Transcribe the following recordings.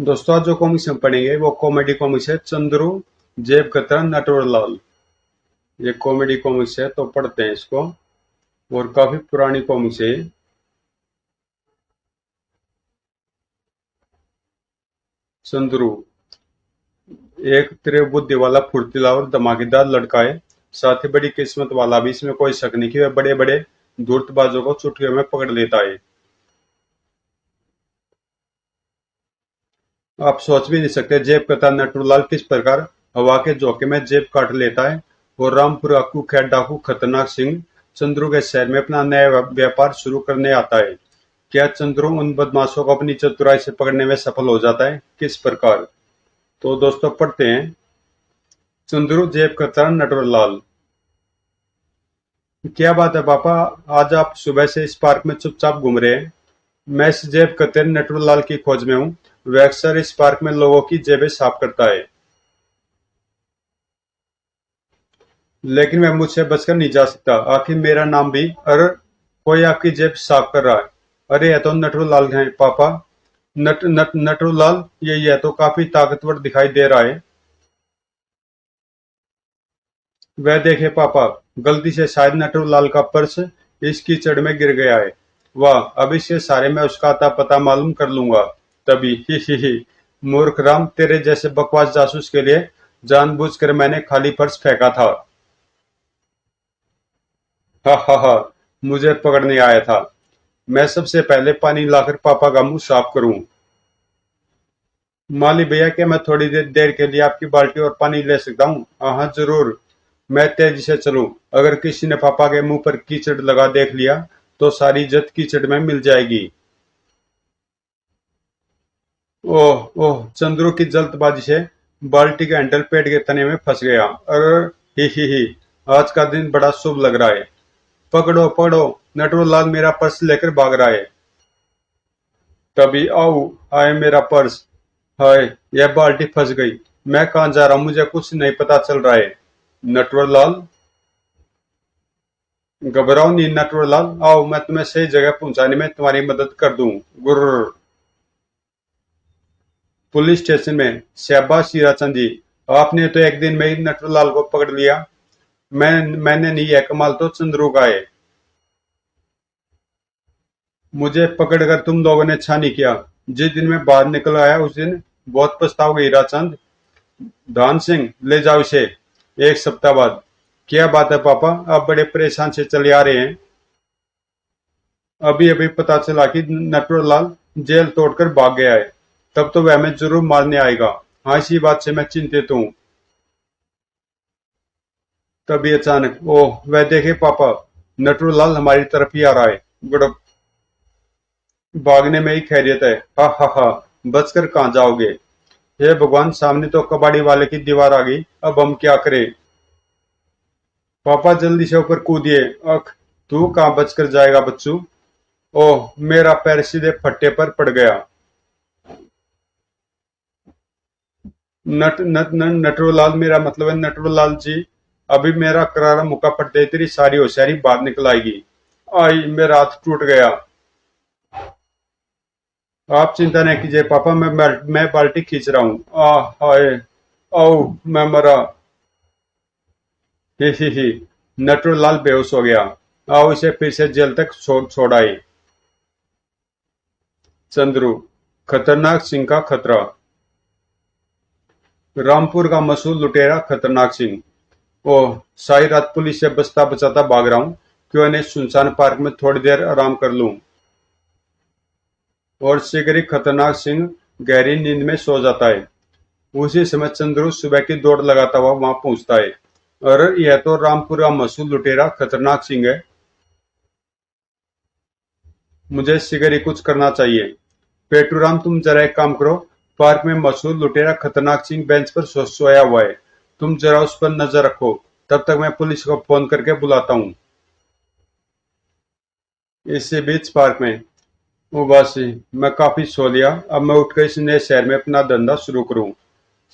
दोस्तों आज जो कॉमिक्स हम पढ़ेंगे वो कॉमेडी कॉमिक्स है चंद्रू जेब कतरा नटवरलाल। ये कॉमेडी कॉमिक्स है तो पढ़ते हैं इसको। और काफी पुरानी कॉमिक्स है। चंद्रू एक त्रिबुद्धि वाला फुर्तीला और धमाकेदार लड़का है। साथ ही बड़ी किस्मत वाला भी, इसमें कोई शक नहीं कि वह बड़े बड़े धूर्तबाजों को चुटकियों में पकड़ लेता है। आप सोच भी नहीं सकते जेब कतरा नटवरलाल किस प्रकार हवा के झोंके में जेब काट लेता है। और रामपुरा कुख्यात डाकू खतरनाक सिंह चंद्रू के शहर में अपना नया व्यापार शुरू करने आता है। क्या चंद्रू उन बदमाशों को अपनी चतुराई से पकड़ने में सफल हो जाता है, किस प्रकार? तो दोस्तों पढ़ते हैं चंद्रू जेब कतरा नटवरलाल। क्या बात है पापा, आज आप सुबह से इस पार्क में चुपचाप घूम रहे हैं? मैं इस जेब कतरे नटवरलाल की खोज में हूँ। वह अक्सर इस पार्क में लोगों की जेबें साफ करता है, लेकिन वह मुझसे बचकर नहीं जा सकता। आखिर मेरा नाम भी। अरे कोई आपकी जेब साफ कर रहा है। अरे यह तो नटवरलाल है पापा। नटवरलाल, ये तो काफी ताकतवर दिखाई दे रहा है। वह देखे पापा, गलती से शायद नटवरलाल का पर्स इस कीचड़ में गिर गया है। वाह, अब इसके सारे मैं उसका अता पता मालूम कर लूंगा। तभी ही मूर्ख राम, तेरे जैसे बकवास जासूस के लिए जानबूझकर मैंने खाली पर्स फेंका था। हा हा हा, मुझे पकड़ने आया था। मैं सबसे पहले पानी लाकर पापा का मुंह साफ करूं। माली भैया, क्या मैं थोड़ी देर के लिए आपकी बाल्टी और पानी ले सकता हूँ? हाँ हाँ जरूर। मैं तेजी से चलूं। अगर किसी ने पापा के मुंह पर कीचड़ लगा देख लिया तो सारी इज्जत कीचड़ में मिल जाएगी। ओह ओह, चंद्रू की जल्दबाजी से बाल्टी का हैंडल पेट के तने में फंस गया। अरे ही, आज का दिन बड़ा शुभ लग रहा है। पकड़ो पकड़ो, नटवरलाल मेरा पर्स लेकर भाग रहा है। तभी आओ, हाय मेरा पर्स। हाय, यह बाल्टी फंस गई। मैं कहाँ जा रहा हूँ मुझे कुछ नहीं पता चल रहा है। नटवरलाल, घबराओ नहीं नटवरलाल, आओ मैं तुम्हें सही जगह पहुंचाने में तुम्हारी मदद कर दूं। गुर्र। पुलिस स्टेशन में? शाबाश हीराचंद जी, आपने तो एक दिन में ही नटवरलाल को पकड़ लिया। मैंने नहीं, यह कमाल तो चंद्रू का है। मुझे पकड़कर तुम लोगों ने अच्छा नहीं किया। जिस दिन मैं बाहर निकल आया उस दिन बहुत पछताओगे हीराचंद। धान सिंह, ले जाओ इसे। एक सप्ताह बाद? क्या बात है पापा, आप बड़े परेशान से चले आ रहे हैं। अभी अभी पता चला कि नटवरलाल जेल तोड़कर भाग गया है। तब तो वह हमें जरूर मारने आएगा। हाँ, इसी बात से मैं चिंतित हूँ। तभी अचानक, ओह वह देखे पापा, नटवरलाल हमारी तरफ ही आ रहा है। गुड। भागने में ही खैरियत है। हा हा हा, बचकर कहाँ जाओगे? हे भगवान, सामने तो कबाड़ी वाले की दीवार आ गई। अब हम क्या करें? पापा जल्दी से ऊपर कूदिए। अख, तू कहाँ बचकर जाएगा बच्चू। ओह, मेरा पैर सीधे फट्टे पर पड़ गया। नटवरलाल, मेरा मतलब है नटवरलाल जी। अभी मेरा करारा मुका पड़ते ही तेरी सारी होशियारी बाहर निकल आएगी। आई, मेरा हाथ टूट गया। आप चिंता नहीं कीजिए पापा, मैं बाल्टी खींच रहा हूँ। हाय, ओ मैं मरा। ही, नटवरलाल बेहोश हो गया। आओ इसे फिर से जेल तक छोड़ आए। चंद्रू, खतरनाक सिंह का खतरा। रामपुर का मशहूर लुटेरा खतरनाक सिंह। ओह, सारी रात पुलिस से बचता बचाता भाग रहा हूँ। क्यों नहीं सुनसान पार्क में थोड़ी देर आराम कर लूं। और शीघ्र ही खतरनाक सिंह गहरी नींद में सो जाता है। उसी समय चंद्रू सुबह की दौड़ लगाता हुआ वहां पहुंचता है। और यह तो रामपुर का मशहूर लुटेरा खतरनाक सिंह है। मुझे शीघ्र ही कुछ करना चाहिए। पेटूराम, तुम जरा एक काम करो। पार्क में मशहूर लुटेरा खतरनाक सिंह बेंच पर सोया हुआ है। तुम जरा उस पर नजर रखो। तब तक मैं पुलिस को फोन करके बुलाता हूँ। इसी बीच पार्क में, उबासी, मैं काफी सो लिया। अब मैं उठकर इस नए शहर में अपना धंधा शुरू करूँ।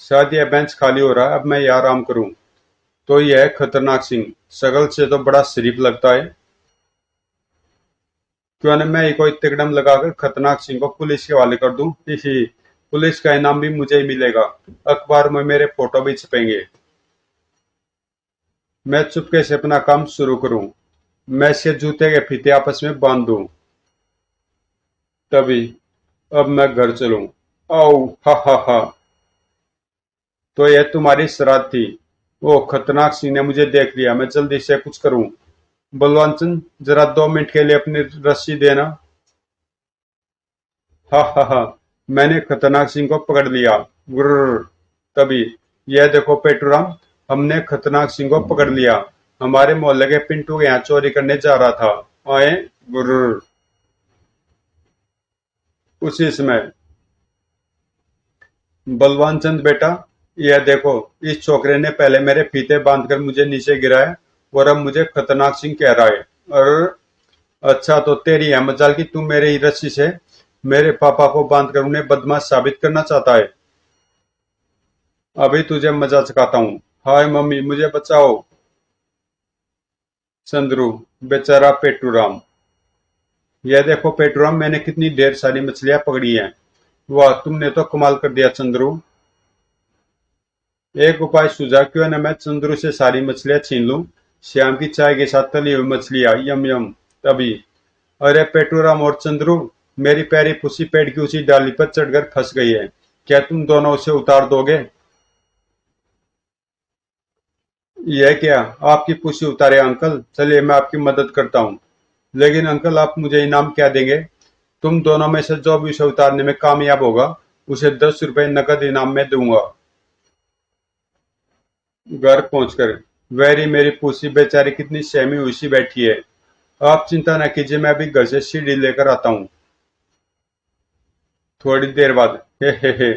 शायद यह बेंच खाली हो रहा है, अब मैं यहाँ आराम करूँ। तो यह है खतरनाक सिंह। शक्ल से तो बड़ा शरीफ लगता है। क्यों न मैं कोई तिकड़म लगाकर खतरनाक सिंह को पुलिस के हवाले कर दूं। ही, पुलिस का इनाम भी मुझे ही मिलेगा, अखबार में मेरे फोटो भी छपेंगे। मैं चुपके से अपना काम शुरू करूं, मैं इसके जूते के फीते आपस में बांध दूं। तभी अब मैं घर चलूं। आओ, हा हा हा। तो यह तुम्हारी शरारत थी। ओ खतरनाक सिंह ने मुझे देख लिया, मैं जल्दी से कुछ करूं। बलवान चंद, जरा 2 मिनट के लिए अपनी रस्सी देना। हा हा हा। मैंने खतरनाक सिंह को पकड़ लिया। गुर्र। तभी, यह देखो पेटूराम, हमने खतरनाक सिंह को पकड़ लिया। हमारे मोहल्ले के पिंटू के यहाँ चोरी करने जा रहा था। आए। गुर्र। उसी समय, बलवान चंद बेटा, यह देखो, इस छोकरे ने पहले मेरे फीते बांधकर मुझे नीचे गिराया और अब मुझे खतरनाक सिंह कह रहा है। और अच्छा, तो तेरी है मजाल कि तू मेरे ही रस्सी से मेरे पापा को बांधकर उन्हें बदमाश साबित करना चाहता है। अभी तुझे मजा चखाता हूँ। हाय मम्मी, मुझे बचाओ। चंद्रू, बेचारा पेटूराम। यह देखो पेटूराम, मैंने कितनी ढेर सारी मछलियां पकड़ी हैं। वाह, तुमने तो कमाल कर दिया चंद्रू। एक उपाय सूझा, क्यों न मैं चंद्रू से सारी मछलियां छीन लूं। श्याम की चाय के साथ तली हुई मछलियां, यम यम। तभी, अरे पेटूराम और चंद्रू, मेरी प्यारी पुसी पेड़ की ऊंची डाली पर चढ़कर फंस गई है। क्या तुम दोनों उसे उतार दोगे? यह क्या, आपकी पुसी उतारे अंकल? चलिए, मैं आपकी मदद करता हूँ। लेकिन अंकल, आप मुझे इनाम क्या देंगे? तुम दोनों में से जो भी उसे उतारने में कामयाब होगा, उसे 10 रुपए नकद इनाम में दूंगा। घर पहुंचकर वैरी, मेरी पूसी बेचारी कितनी सहमी हुई सी बैठी है। आप चिंता न कीजिए, मैं अभी घर से सीढ़ी लेकर आता हूँ। थोड़ी देर बाद, हे,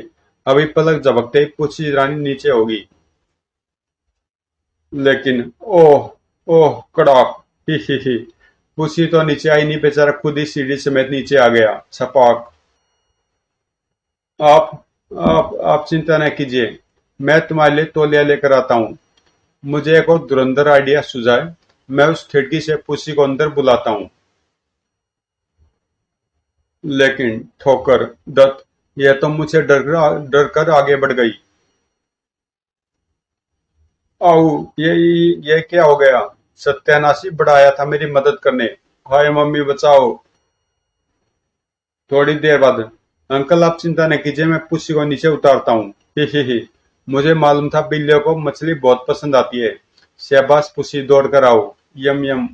अभी पलक झपकते ही पूसी रानी नीचे होगी। लेकिन ओह, ओह कड़ाक, ही। पूसी तो नीचे आई नहीं, बेचारा खुद ही सीढ़ी समेत नीचे आ गया। छपाक। आप आप चिंता न कीजिए, मैं तुम्हारे लिए तौलिया लेकर आता हूँ। मुझे एक और धुरंधर आइडिया सूझा है। मैं उस खिड़की से पुसी को अंदर बुलाता हूँ। लेकिन ठोकर, दत्त, यह तो मुझसे डर कर आगे बढ़ गई। आओ, ये क्या हो गया? सत्यानाशी बड़ा आया था मेरी मदद करने। हाय मम्मी, बचाओ। थोड़ी देर बाद, अंकल आप चिंता न कीजिए, मैं पुसी को नीचे उतारता हूँ। ही। मुझे मालूम था बिल्लियों को मछली बहुत पसंद आती है। शाबाश पुसी, दौड़ कर आओ। यम यम।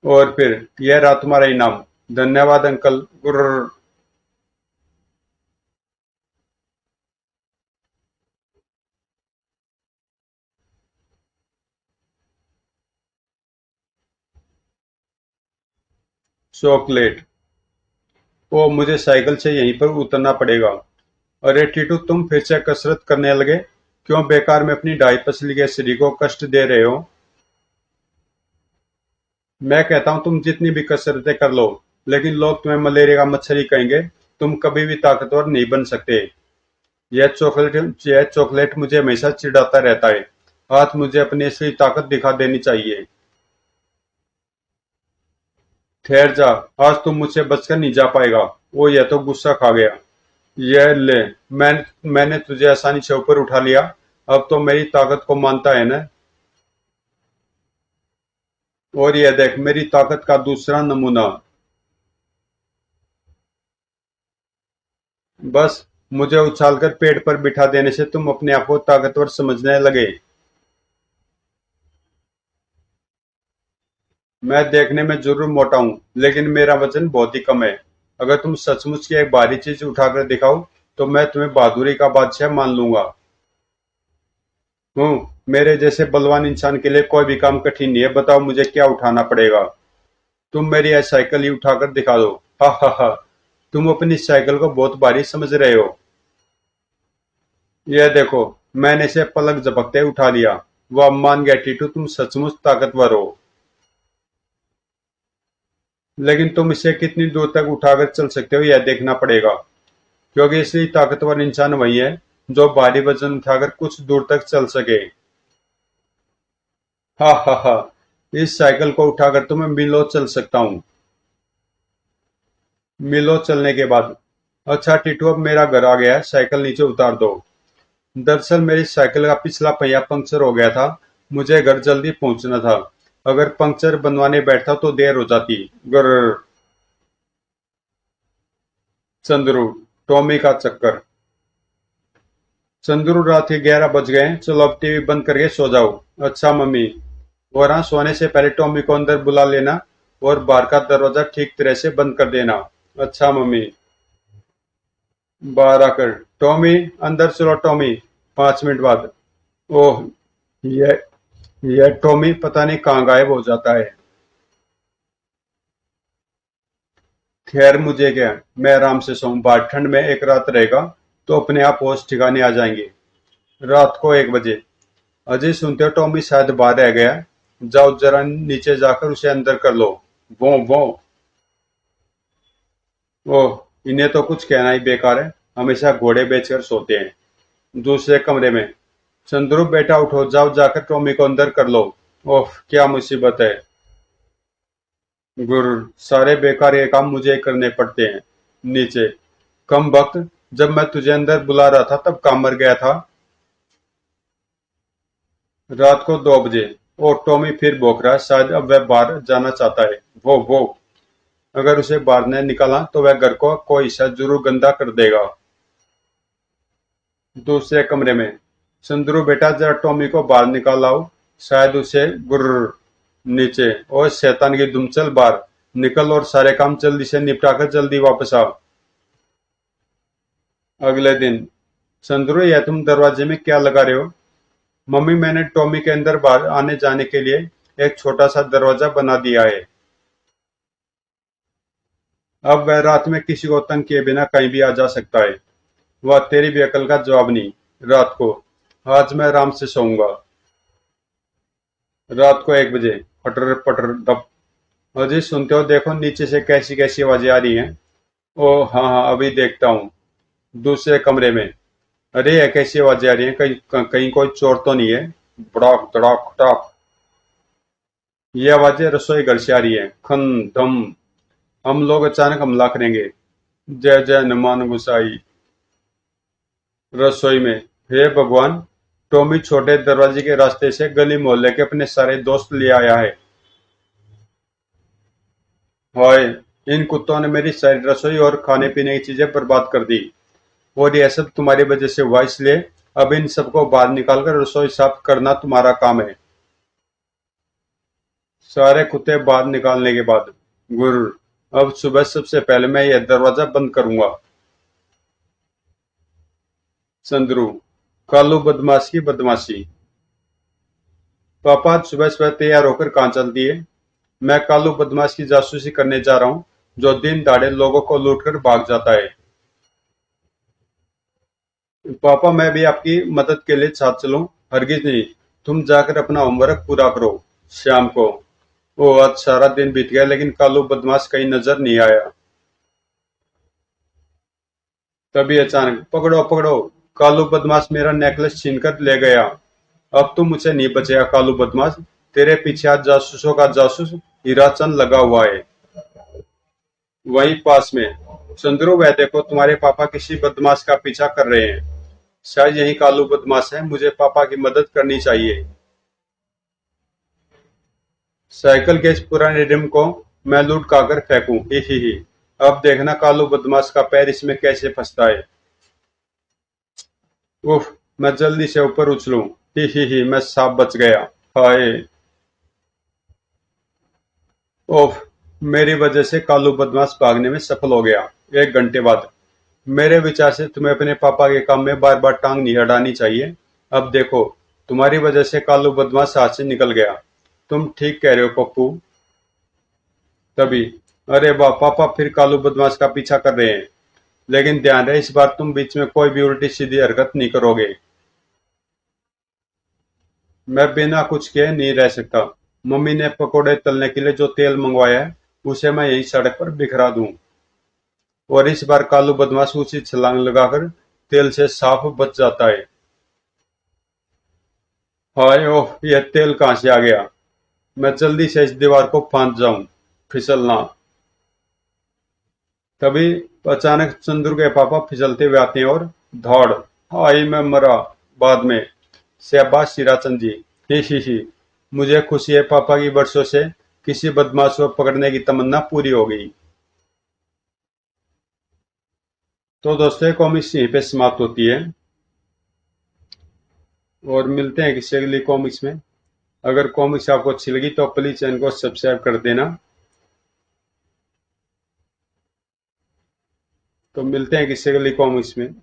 और फिर यह रहा तुम्हारा इनाम। धन्यवाद अंकल। गुर्र। चॉकलेट। ओ, मुझे साइकिल से यहीं पर उतरना पड़ेगा। अरे टीटू, तुम फिर से कसरत करने लगे? क्यों बेकार में अपनी ढाई पसली के शरीर को कष्ट दे रहे हो? मैं कहता हूँ तुम जितनी भी कसरतें कर लो, लेकिन लोग तुम्हें मलेरिया का मच्छर ही कहेंगे। तुम कभी भी ताकतवर नहीं बन सकते। यह चॉकलेट मुझे हमेशा चिढ़ाता रहता है। आज मुझे अपनी असली ताकत दिखा देनी चाहिए। ठहर जा, आज तुम मुझसे बचकर नहीं जा पाएगा। वो यह तो गुस्सा खा गया। यह ले, मैंने तुझे आसानी से ऊपर उठा लिया। अब तो मेरी ताकत को मानता है ना? और यह देख, मेरी ताकत का दूसरा नमूना। बस, मुझे उछालकर पेड़ पर बिठा देने से तुम अपने आप को ताकतवर समझने लगे। मैं देखने में जरूर मोटा हूँ, लेकिन मेरा वजन बहुत ही कम है। अगर तुम सचमुच की एक भारी चीज उठाकर दिखाओ, तो मैं तुम्हें बहादुरी का बादशाह मान लूंगा। हूँ, मेरे जैसे बलवान इंसान के लिए कोई भी काम कठिन नहीं है। बताओ मुझे क्या उठाना पड़ेगा? तुम मेरी यह साइकिल ही उठाकर दिखा दो। हा हा हा। तुम अपनी साइकिल को बहुत भारी समझ रहे हो। यह देखो, मैंने इसे पलक झपकते उठा लिया। वह मान गया टीटू, तुम सचमुच ताकतवर हो। लेकिन तुम इसे कितनी दूर तक उठाकर चल सकते हो, यह देखना पड़ेगा। क्योंकि असली ताकतवर इंसान वही है जो भारी वजन उठाकर कुछ दूर तक चल सके। हा हा हा। इस साइकिल को उठाकर तो मैं मीलों चल सकता हूँ। मीलों चलने के बाद अच्छा टीटू, अब मेरा घर आ गया है, साइकिल नीचे उतार दो। दरअसल मेरी साइकिल का पिछला पहिया पंक्चर हो गया था। मुझे घर जल्दी पहुंचना था। अगर पंक्चर बनवाने बैठता तो देर हो जाती। गर चंद्रू, टॉमी का चक्कर। चंद्रू, रात के 11 बज गए, चलो अब टीवी बंद करके सो जाओ। अच्छा मम्मी। और हाँ, सोने से पहले टॉमी को अंदर बुला लेना और बाहर का दरवाजा ठीक तरह से बंद कर देना। अच्छा मम्मी। बाहर आकर, टॉमी, अंदर चलो टॉमी। 5 मिनट बाद। ओह, यह टॉमी पता नहीं कहाँ गायब हो जाता है। खैर मुझे क्या, मैं आराम से सोऊं, बाहर ठंड में एक रात रहेगा तो अपने आप होश ठिकाने आ जाएंगे। रात को 1 बजे। अजय सुनते हो टॉमी शायद बाहर रह गया। जाओ जरा नीचे जाकर उसे अंदर कर लो। वो वो। ओह, इन्हें तो कुछ कहना ही बेकार है। हमेशा घोड़े बेचकर सोते हैं। दूसरे कमरे में। चंद्रू बेटा उठो, जाओ जाकर टॉमी को अंदर कर लो। ओह, क्या मुसीबत है। गुर, सारे बेकार ये काम मुझे ही करने पड़ते हैं। नीचे। कम वक्त, जब मैं तुझे अंदर बुला रहा था तब काम मर गया था। रात को 2 बजे। ओ, टॉमी फिर भौंक रहा है, शायद अब वह बाहर जाना चाहता है। वो। अगर उसे बाहर न निकाला तो वह घर को कोई हिस्सा जरूर गंदा कर देगा। दूसरे कमरे में। चंद्रू बेटा, जरा टॉमी को बाहर निकाल लाओ, शायद उसे गुर्र। नीचे। ओ शैतान की दुम, चल बाहर निकल और सारे काम जल्दी से निपटाकर जल्दी वापस आ। अगले दिन। चंद्रू, यह तुम दरवाजे में क्या लगा रहे हो? मम्मी, मैंने टॉमी के अंदर बाहर आने जाने के लिए एक छोटा सा दरवाजा बना दिया है। अब वह रात में किसी को तंग किए बिना कहीं भी आ जा सकता है। वह तेरी भी अकल का जवाब नहीं। रात को। आज मैं आराम से सोऊंगा। रात को 1 बजे। पटर पटर दप। अजी सुनते हो, देखो नीचे से कैसी कैसी आवाजें आ रही हैं। ओ हाँ हाँ, अभी देखता हूँ। दूसरे कमरे में। अरे यह कैसी आवाजें आ रही हैं, कहीं कहीं कोई चोर तो नहीं है? बड़ाक धड़ाक टाक। ये आवाजें रसोई घर से आ रही है। खन धम। हम लोग अचानक हमला करेंगे। जय जय हनुमान गुसाई। रसोई में। हे भगवान। टॉमी छोटे दरवाजे के रास्ते से गली मोहल्ले के अपने सारे दोस्त ले आया है। हाय। इन कुत्तों ने मेरी सारी रसोई और खाने पीने की चीजें बर्बाद कर दी। और यह सब तुम्हारी वजह से हुआ, इसलिए अब इन सबको बाहर निकालकर रसोई साफ करना तुम्हारा काम है। सारे कुत्ते बाहर निकालने के बाद। गुर। अब सुबह सबसे पहले मैं यह दरवाजा बंद करूंगा। चंद्रू। कालू बदमाश की बदमाशी। पापा, आज सुबह सुबह तैयार होकर कहाँ चलती है? मैं कालू बदमाश की जासूसी करने जा रहा हूँ, जो दिन दहाड़े लोगों को लूटकर भाग जाता है। पापा, मैं भी आपकी मदद के लिए साथ चलूं? हरगिज नहीं। तुम जाकर अपना होमवर्क पूरा करो। शाम को। ओ, आज सारा दिन बीत गया लेकिन कालू बदमाश कहीं नजर नहीं आया। तभी अचानक, पकड़ो पकड़ो, कालू बदमाश मेरा नेकलेस छीनकर ले गया। अब तुम मुझसे नहीं बचेगा कालू बदमाश। तेरे पीछे आज जासूसों का जासूस हीराचंद लगा हुआ है। वहीं पास में। चंद्रू, वह देखो, तुम्हारे पापा किसी बदमाश का पीछा कर रहे हैं। शायद यही कालू बदमाश है, मुझे पापा की मदद करनी चाहिए। साइकिल के इस पुराने रिम को मैं लूट खाकर फेंकूं, ही। अब देखना कालू बदमाश का पैर इसमें कैसे फंसता है। उफ, मैं जल्दी से ऊपर उछलूं, ही, मैं सांप बच गया। हाय। ओफ। मेरी वजह से कालू बदमाश भागने में सफल हो गया। 1 घंटे बाद। मेरे विचार से तुम्हें अपने पापा के काम में बार बार टांग नहीं अड़ानी चाहिए। अब देखो, तुम्हारी वजह से कालू बदमाश हाथ से निकल गया। तुम ठीक कह रहे हो पप्पू। तभी। अरे वाह, पापा फिर कालू बदमाश का पीछा कर रहे हैं। लेकिन ध्यान रहे, इस बार तुम बीच में कोई भी उल्टी सीधी हरकत नहीं करोगे। मैं बिना कुछ किए नहीं रह सकता। मम्मी ने पकोड़े तलने के लिए जो तेल मंगवाया है, उसे मैं यही सड़क पर बिखरा दूं। और इस बार कालू बदमाश उसी छलांग लगाकर तेल से साफ बच जाता है। हाय ओह, यह तेल कहां से आ गया? मैं जल्दी से इस दीवार को फांद जाऊं। फिसलना। तभी अचानक चंद्र के पापा फिसलते हुए आते हैं और धौड़, हाय मैं मरा बाद में। शाबाश सिराचंद जी, ही। मुझे खुशी है पापा की वर्षों से किसी बदमाश को पकड़ने की तमन्ना पूरी हो गई। तो दोस्तों कॉमिक्स यहीं पे समाप्त होती है और मिलते हैं किसी अगली कॉमिक्स में। अगर कॉमिक्स आपको अच्छी लगी तो प्लीज चैनल को सब्सक्राइब कर देना। तो मिलते हैं किसी अगली कॉमिक्स में।